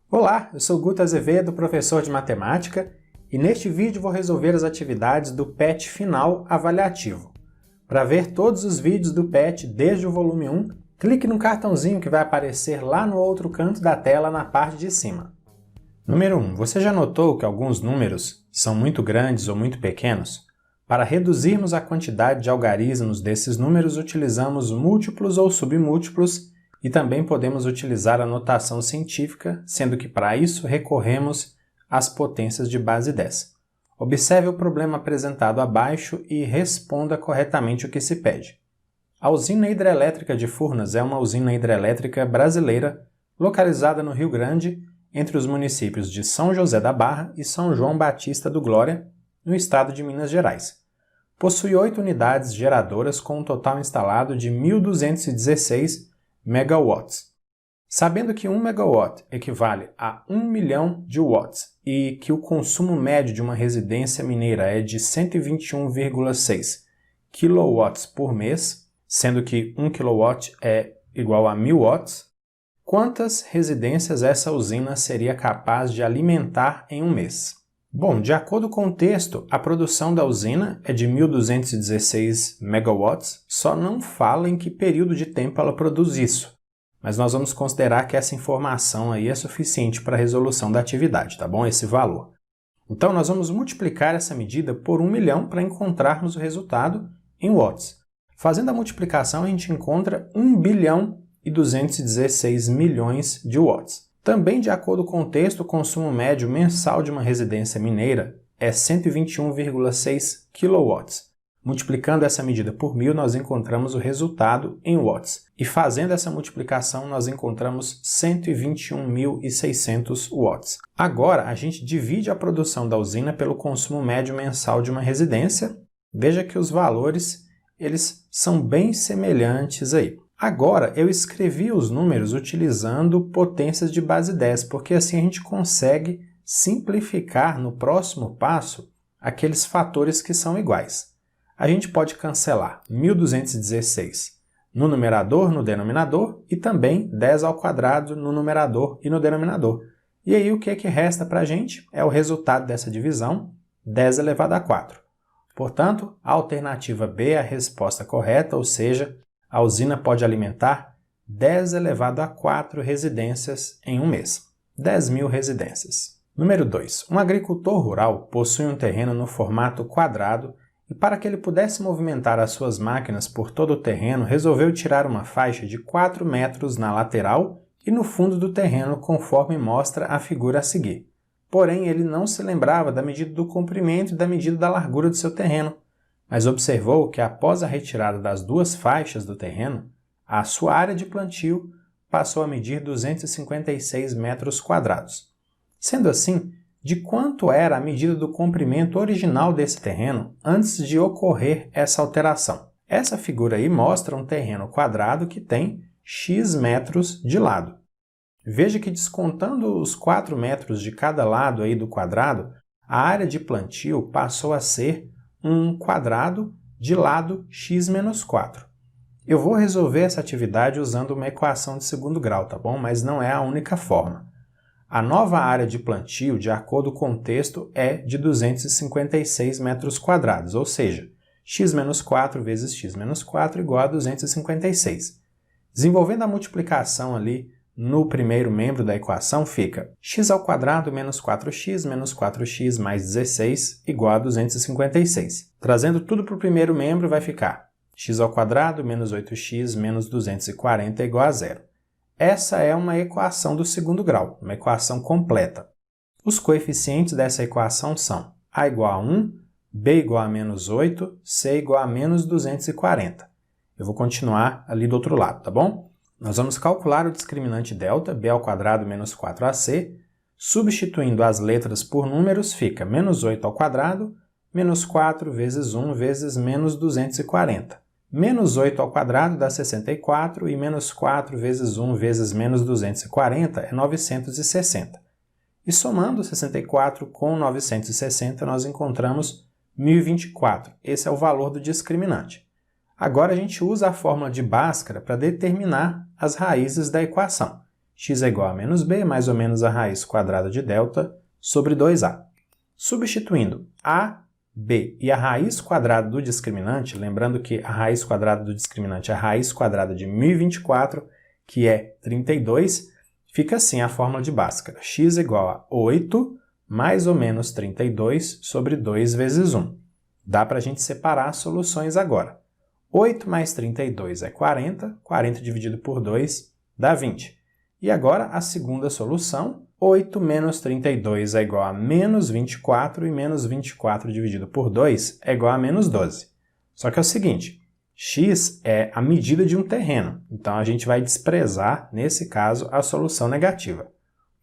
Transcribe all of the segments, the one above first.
Olá, eu sou Guto Azevedo, professor de matemática, e neste vídeo vou resolver as atividades do PET final avaliativo. Para ver todos os vídeos do PET desde o volume 1, clique no cartãozinho que vai aparecer lá no outro canto da tela na parte de cima. Número 1. Você já notou que alguns números são muito grandes ou muito pequenos? Para reduzirmos a quantidade de algarismos desses números, utilizamos múltiplos ou submúltiplos e também podemos utilizar a notação científica, sendo que para isso recorremos às potências de base 10. Observe o problema apresentado abaixo e responda corretamente o que se pede. A usina hidrelétrica de Furnas é uma usina hidrelétrica brasileira localizada no Rio Grande, entre os municípios de São José da Barra e São João Batista do Glória, no estado de Minas Gerais. Possui 8 unidades geradoras com um total instalado de 1.216 megawatts. Sabendo que 1 megawatt equivale a 1 milhão de watts e que o consumo médio de uma residência mineira é de 121,6 kW por mês, sendo que 1 kW é igual a 1.000 watts, quantas residências essa usina seria capaz de alimentar em um mês? Bom, de acordo com o texto, a produção da usina é de 1.216 megawatts, só não fala em que período de tempo ela produz isso. Mas nós vamos considerar que essa informação aí é suficiente para a resolução da atividade, tá bom? Esse valor. Então, nós vamos multiplicar essa medida por 1 milhão para encontrarmos o resultado em watts. Fazendo a multiplicação, a gente encontra 1 bilhão e 216 milhões de watts. Também, de acordo com o texto, o consumo médio mensal de uma residência mineira é 121,6 kW. Multiplicando essa medida por 1.000, nós encontramos o resultado em watts. E fazendo essa multiplicação, nós encontramos 121.600 watts. Agora, a gente divide a produção da usina pelo consumo médio mensal de uma residência. Veja que os valores eles são bem semelhantes aí. Agora, eu escrevi os números utilizando potências de base 10, porque assim a gente consegue simplificar no próximo passo aqueles fatores que são iguais. A gente pode cancelar 1.216 no numerador, no denominador, e também 10 ao quadrado no numerador e no denominador. E aí o que resta para a gente? É o resultado dessa divisão, 10 elevado a 4. Portanto, a alternativa B é a resposta correta, ou seja, a usina pode alimentar 10 elevado a 4 residências em um mês. 10.000 residências. Número 2. Um agricultor rural possui um terreno no formato quadrado e para que ele pudesse movimentar as suas máquinas por todo o terreno, resolveu tirar uma faixa de 4 metros na lateral e no fundo do terreno, conforme mostra a figura a seguir. Porém, ele não se lembrava da medida do comprimento e da medida da largura do seu terreno, mas observou que após a retirada das duas faixas do terreno, a sua área de plantio passou a medir 256 metros quadrados. Sendo assim, de quanto era a medida do comprimento original desse terreno antes de ocorrer essa alteração? Essa figura aí mostra um terreno quadrado que tem x metros de lado. Veja que descontando os 4 metros de cada lado aí do quadrado, a área de plantio passou a ser um quadrado de lado x menos 4. Eu vou resolver essa atividade usando uma equação de segundo grau, tá bom? Mas não é a única forma. A nova área de plantio, de acordo com o texto, é de 256 metros quadrados, ou seja, x menos 4 vezes x menos 4 igual a 256. Desenvolvendo a multiplicação ali no primeiro membro da equação, fica x ao quadrado menos 4x mais 16 igual a 256. Trazendo tudo para o primeiro membro, vai ficar x ao quadrado menos 8x menos 240 igual a 0. Essa é uma equação do segundo grau, uma equação completa. Os coeficientes dessa equação são a igual a 1, b igual a menos 8, c igual a menos 240. Eu vou continuar ali do outro lado, tá bom? Nós vamos calcular o discriminante delta, b ao quadrado menos 4ac, substituindo as letras por números, fica menos 8 ao quadrado, menos 4 vezes 1 vezes menos 240. Menos 8 ao quadrado dá 64 e menos 4 vezes 1 vezes menos 240 é 960. E somando 64 com 960, nós encontramos 1024. Esse é o valor do discriminante. Agora a gente usa a fórmula de Bhaskara para determinar as raízes da equação. x é igual a menos b, mais ou menos a raiz quadrada de delta sobre 2a. Substituindo a, b e a raiz quadrada do discriminante, lembrando que a raiz quadrada do discriminante é a raiz quadrada de 1024, que é 32, fica assim a fórmula de Bhaskara. X é igual a 8 mais ou menos 32 sobre 2 vezes 1. Dá para a gente separar as soluções agora. 8 mais 32 é 40, 40 dividido por 2 dá 20. E agora a segunda solução, 8 menos 32 é igual a menos 24 e menos 24 dividido por 2 é igual a menos 12. Só que é o seguinte, x é a medida de um terreno, então a gente vai desprezar, nesse caso, a solução negativa.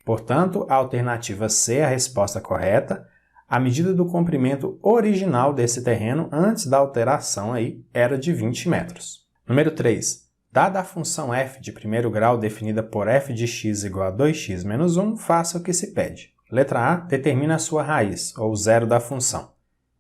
Portanto, a alternativa C é a resposta correta. A medida do comprimento original desse terreno, antes da alteração, aí, era de 20 metros. Número 3. Dada a função f de primeiro grau definida por f de x igual a 2x menos 1, faça o que se pede. Letra A, determina a sua raiz, ou zero da função.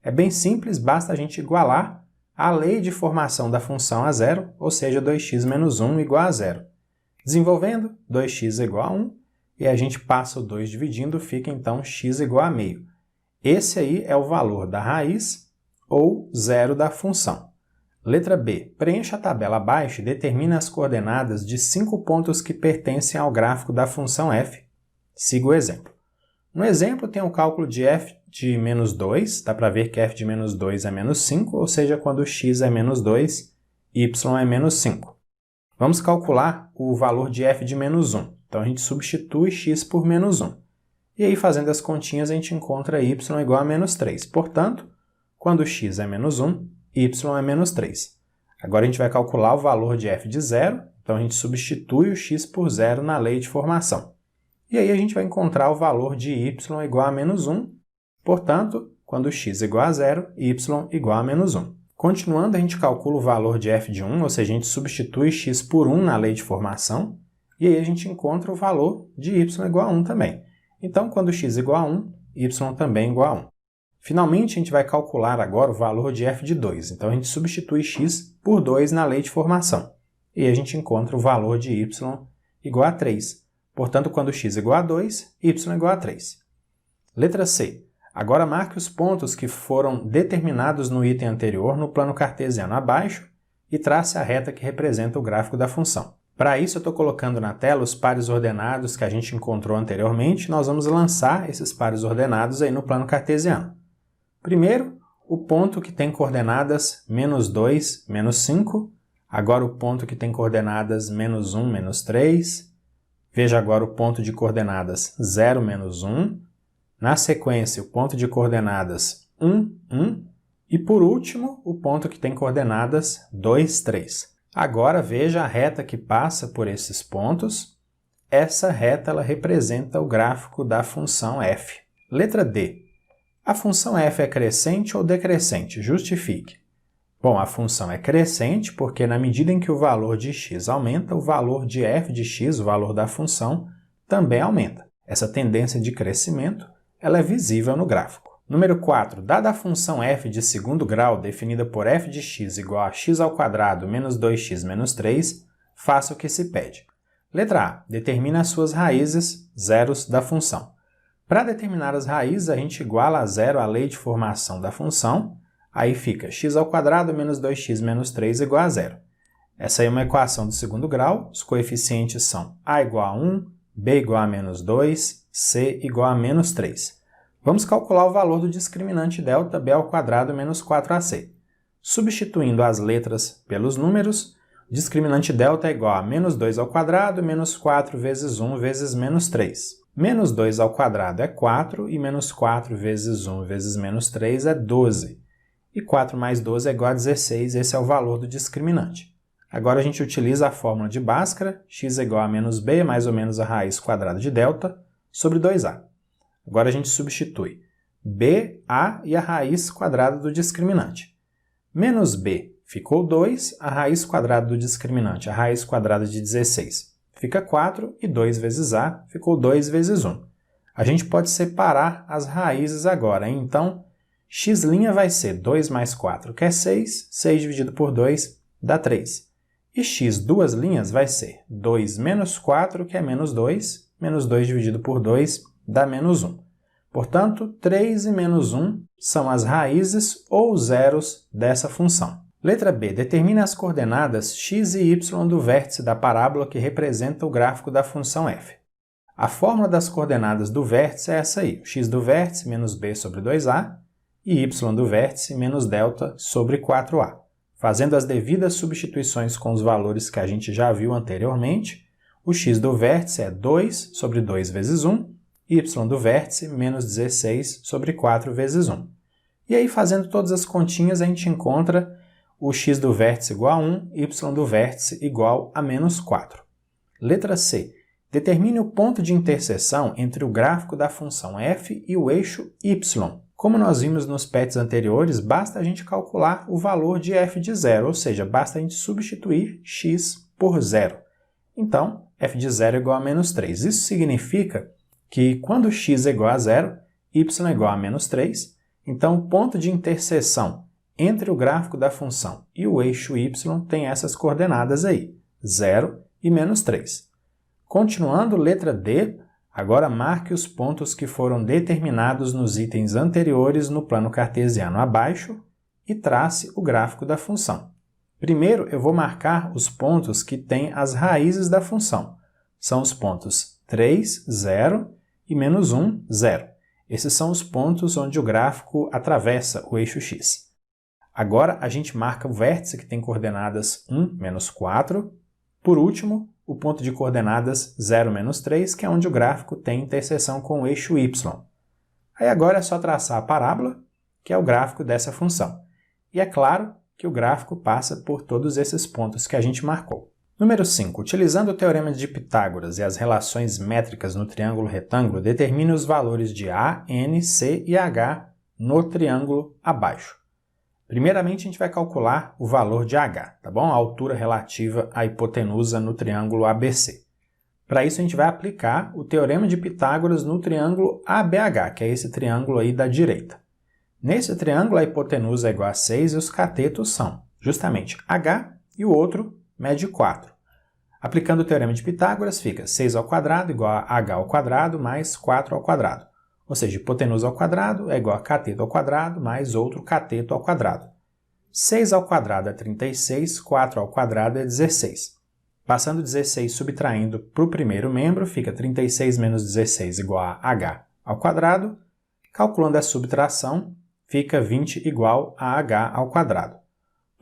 É bem simples, basta a gente igualar a lei de formação da função a zero, ou seja, 2x menos 1 igual a zero. Desenvolvendo, 2x é igual a 1, e a gente passa o 2 dividindo, fica então x igual a meio. Esse aí é o valor da raiz, ou zero da função. Letra B. Preencha a tabela abaixo e determina as coordenadas de 5 pontos que pertencem ao gráfico da função f. Siga o exemplo. No exemplo, tem o cálculo de f de menos 2, dá para ver que f de menos 2 é menos 5, ou seja, quando x é menos 2, y é menos 5. Vamos calcular o valor de f de menos 1. Então, a gente substitui x por menos 1. E aí, fazendo as continhas, a gente encontra y igual a menos 3. Portanto, quando x é menos 1, y é menos 3. Agora a gente vai calcular o valor de f de 0, então a gente substitui o x por 0 na lei de formação. E aí a gente vai encontrar o valor de y igual a menos 1, portanto, quando x é igual a 0, y igual a menos 1. Continuando, a gente calcula o valor de f de 1, ou seja, a gente substitui x por 1 na lei de formação, e aí a gente encontra o valor de y igual a 1 também. Então, quando x é igual a 1, y também é igual a 1. Finalmente, a gente vai calcular agora o valor de f de 2. Então, a gente substitui x por 2 na lei de formação. E a gente encontra o valor de y igual a 3. Portanto, quando x é igual a 2, y é igual a 3. Letra C. Agora marque os pontos que foram determinados no item anterior no plano cartesiano abaixo e trace a reta que representa o gráfico da função. Para isso, eu estou colocando na tela os pares ordenados que a gente encontrou anteriormente. Nós vamos lançar esses pares ordenados aí no plano cartesiano. Primeiro, o ponto que tem coordenadas menos 2, menos 5. Agora o ponto que tem coordenadas menos 1, menos 3. Veja agora o ponto de coordenadas 0, menos 1. Na sequência, o ponto de coordenadas 1, 1. E por último, o ponto que tem coordenadas 2, 3. Agora veja a reta que passa por esses pontos. Essa reta ela representa o gráfico da função f. Letra D. A função f é crescente ou decrescente? Justifique. Bom, a função é crescente porque na medida em que o valor de x aumenta, o valor de f de x, o valor da função, também aumenta. Essa tendência de crescimento ela é visível no gráfico. Número 4. Dada a função f de segundo grau definida por f de x igual a x ao quadrado menos 2x menos 3, faça o que se pede. Letra A. Determina as suas raízes, zeros, da função. Para determinar as raízes, a gente iguala a zero a lei de formação da função, aí fica x ao quadrado menos 2x menos 3 igual a zero. Essa aí é uma equação do segundo grau, os coeficientes são a igual a 1, b igual a menos 2, c igual a menos 3. Vamos calcular o valor do discriminante delta b ao quadrado menos 4ac. Substituindo as letras pelos números, o discriminante delta é igual a menos 2 ao quadrado menos 4 vezes 1 vezes menos 3. Menos 2 ao quadrado é 4 e menos 4 vezes 1 vezes menos 3 é 12. E 4 mais 12 é igual a 16, esse é o valor do discriminante. Agora a gente utiliza a fórmula de Bhaskara, x é igual a menos b mais ou menos a raiz quadrada de delta sobre 2a. Agora a gente substitui b, a e a raiz quadrada do discriminante. Menos b ficou 2, a raiz quadrada do discriminante, a raiz quadrada de 16. Fica 4 e 2 vezes a ficou 2 vezes 1. A gente pode separar as raízes agora, hein? Então, x' vai ser 2 mais 4, que é 6. 6 dividido por 2 dá 3. E x duas linhas vai ser 2 menos 4, que é menos 2 dividido por 2 dá menos 1. Portanto, 3 e menos 1 são as raízes ou zeros dessa função. Letra B. Determine as coordenadas x e y do vértice da parábola que representa o gráfico da função f. A fórmula das coordenadas do vértice é essa aí, x do vértice menos b sobre 2a e y do vértice menos delta sobre 4a. Fazendo as devidas substituições com os valores que a gente já viu anteriormente, o x do vértice é 2 sobre 2 vezes 1, y do vértice menos 16 sobre 4 vezes 1. E aí, fazendo todas as continhas, a gente encontra o x do vértice igual a 1, y do vértice igual a menos 4. Letra C. Determine o ponto de interseção entre o gráfico da função f e o eixo y. Como nós vimos nos PETs anteriores, basta a gente calcular o valor de f de zero, ou seja, basta a gente substituir x por zero. Então, f de zero é igual a menos 3. Isso significa que quando x é igual a zero, y é igual a menos 3, então o ponto de interseção entre o gráfico da função e o eixo y tem essas coordenadas aí, 0 e menos 3. Continuando, letra D, agora marque os pontos que foram determinados nos itens anteriores no plano cartesiano abaixo e trace o gráfico da função. Primeiro, eu vou marcar os pontos que têm as raízes da função. São os pontos 3, 0 e menos 1, 0. Esses são os pontos onde o gráfico atravessa o eixo x. Agora, a gente marca o vértice que tem coordenadas 1, menos 4. Por último, o ponto de coordenadas 0, menos 3, que é onde o gráfico tem interseção com o eixo y. Aí agora é só traçar a parábola, que é o gráfico dessa função. E é claro que o gráfico passa por todos esses pontos que a gente marcou. Número 5. Utilizando o teorema de Pitágoras e as relações métricas no triângulo retângulo, determine os valores de A, N, C e H no triângulo abaixo. Primeiramente, a gente vai calcular o valor de H, tá bom? A altura relativa à hipotenusa no triângulo ABC. Para isso, a gente vai aplicar o teorema de Pitágoras no triângulo ABH, que é esse triângulo aí da direita. Nesse triângulo, a hipotenusa é igual a 6 e os catetos são justamente H e o outro mede 4. Aplicando o teorema de Pitágoras, fica 6 ao quadrado igual a H ao quadrado mais 4 ao quadrado. Ou seja, hipotenusa ao quadrado é igual a cateto ao quadrado mais outro cateto ao quadrado. 6 ao quadrado é 36, 4 ao quadrado é 16. Passando 16 subtraindo para o primeiro membro, fica 36 menos 16 igual a H ao quadrado. Calculando a subtração, fica 20 igual a H ao quadrado.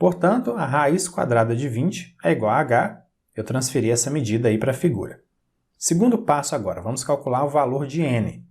Portanto, a raiz quadrada de 20 é igual a H. Eu transferi essa medida aí para a figura. Segundo passo agora, vamos calcular o valor de N.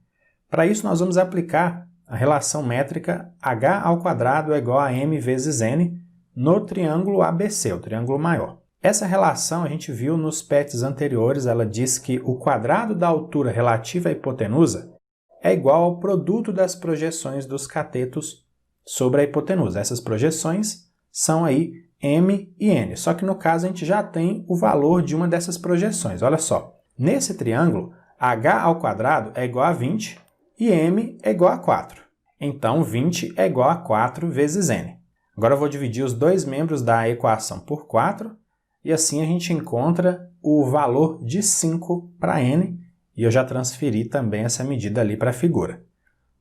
Para isso, nós vamos aplicar a relação métrica h ao quadrado é igual a m vezes n no triângulo ABC, o triângulo maior. Essa relação a gente viu nos PETs anteriores, ela diz que o quadrado da altura relativa à hipotenusa é igual ao produto das projeções dos catetos sobre a hipotenusa. Essas projeções são aí m e n, só que no caso a gente já tem o valor de uma dessas projeções. Olha só, nesse triângulo, h ao quadrado é igual a 20 e m é igual a 4. Então, 20 é igual a 4 vezes n. Agora eu vou dividir os dois membros da equação por 4 e assim a gente encontra o valor de 5 para n e eu já transferi também essa medida ali para a figura.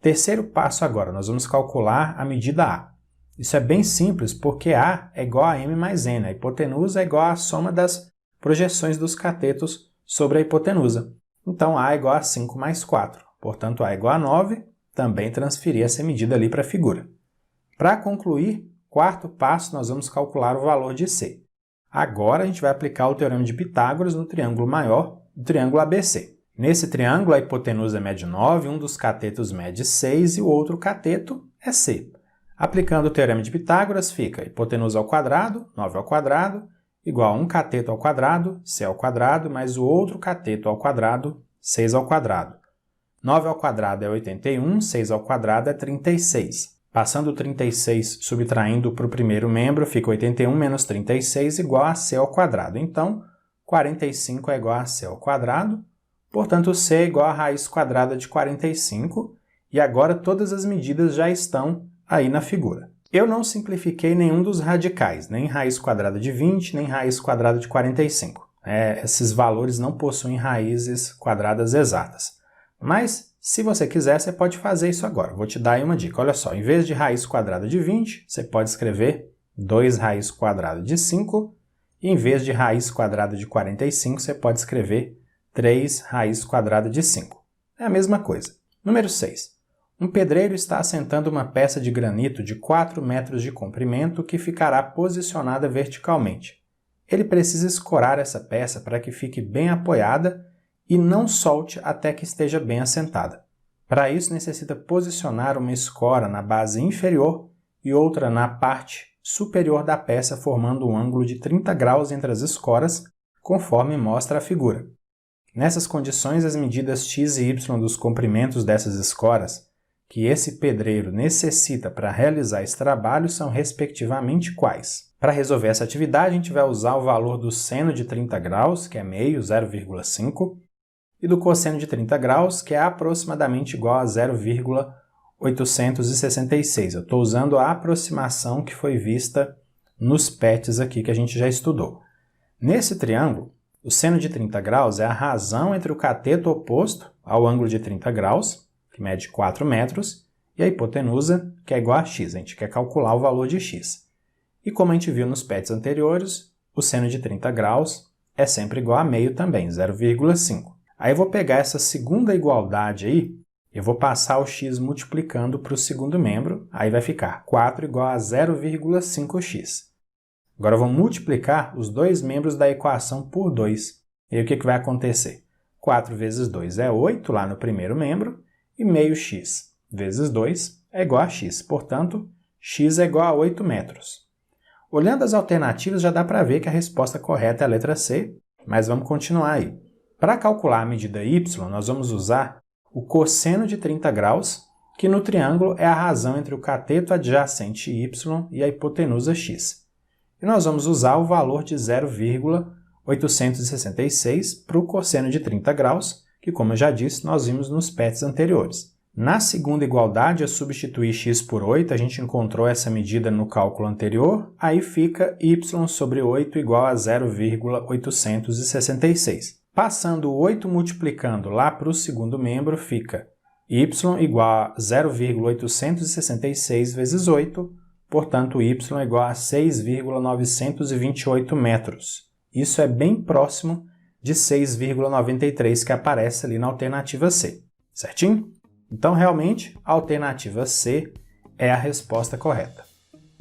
Terceiro passo agora, nós vamos calcular a medida A. Isso é bem simples porque A é igual a m mais n. A hipotenusa é igual à soma das projeções dos catetos sobre a hipotenusa. Então, A é igual a 5 mais 4. Portanto, A é igual a 9. Também transferi essa medida ali para a figura. Para concluir, quarto passo, nós vamos calcular o valor de C. Agora, a gente vai aplicar o teorema de Pitágoras no triângulo maior, o triângulo ABC. Nesse triângulo, a hipotenusa mede 9, um dos catetos mede 6 e o outro cateto é C. Aplicando o teorema de Pitágoras, fica hipotenusa ao quadrado, 9 ao quadrado, igual a um cateto ao quadrado, C ao quadrado, mais o outro cateto ao quadrado, 6 ao quadrado. 9 ao quadrado é 81, 6 ao quadrado é 36. Passando o 36 subtraindo para o primeiro membro, fica 81 menos 36 igual a C ao quadrado. Então, 45 é igual a C ao quadrado. Portanto, C é igual a raiz quadrada de 45. E agora todas as medidas já estão aí na figura. Eu não simplifiquei nenhum dos radicais, nem raiz quadrada de 20, nem raiz quadrada de 45. Esses valores não possuem raízes quadradas exatas. Mas, se você quiser, você pode fazer isso agora. Vou te dar aí uma dica. Olha só, em vez de raiz quadrada de 20, você pode escrever 2 raiz quadrada de 5, e em vez de raiz quadrada de 45, você pode escrever 3 raiz quadrada de 5. É a mesma coisa. Número 6. Um pedreiro está assentando uma peça de granito de 4 metros de comprimento que ficará posicionada verticalmente. Ele precisa escorar essa peça para que fique bem apoiada e não solte até que esteja bem assentada. Para isso, necessita posicionar uma escora na base inferior e outra na parte superior da peça, formando um ângulo de 30 graus entre as escoras, conforme mostra a figura. Nessas condições, as medidas x e y dos comprimentos dessas escoras que esse pedreiro necessita para realizar esse trabalho são respectivamente quais? Para resolver essa atividade, a gente vai usar o valor do seno de 30 graus, que é meio, 0,5, e do cosseno de 30 graus, que é aproximadamente igual a 0,866. Eu estou usando a aproximação que foi vista nos PETs aqui que a gente já estudou. Nesse triângulo, o seno de 30 graus é a razão entre o cateto oposto ao ângulo de 30 graus, que mede 4 metros, e a hipotenusa, que é igual a x. A gente quer calcular o valor de x. E como a gente viu nos PETs anteriores, o seno de 30 graus é sempre igual a meio também, 0,5. Aí eu vou pegar essa segunda igualdade aí, eu vou passar o x multiplicando para o segundo membro, aí vai ficar 4 igual a 0,5x. Agora eu vou multiplicar os dois membros da equação por 2. E aí o que vai acontecer? 4 vezes 2 é 8 lá no primeiro membro, e meio x vezes 2 é igual a x. Portanto, x é igual a 8 metros. Olhando as alternativas, já dá para ver que a resposta correta é a letra C, mas vamos continuar aí. Para calcular a medida y, nós vamos usar o cosseno de 30 graus, que no triângulo é a razão entre o cateto adjacente y e a hipotenusa x. E nós vamos usar o valor de 0,866 para o cosseno de 30 graus, que, como eu já disse, nós vimos nos PETs anteriores. Na segunda igualdade, a substituir x por 8, a gente encontrou essa medida no cálculo anterior, aí fica y sobre 8 igual a 0,866. Passando o 8 multiplicando lá para o segundo membro, fica y igual a 0,866 vezes 8, portanto, y é igual a 6,928 metros. Isso é bem próximo de 6,93 que aparece ali na alternativa C, certinho? Então, realmente, a alternativa C é a resposta correta.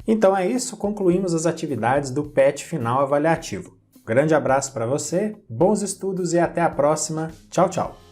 Então é isso, concluímos as atividades do PET final avaliativo. Grande abraço para você, bons estudos e até a próxima. Tchau, tchau!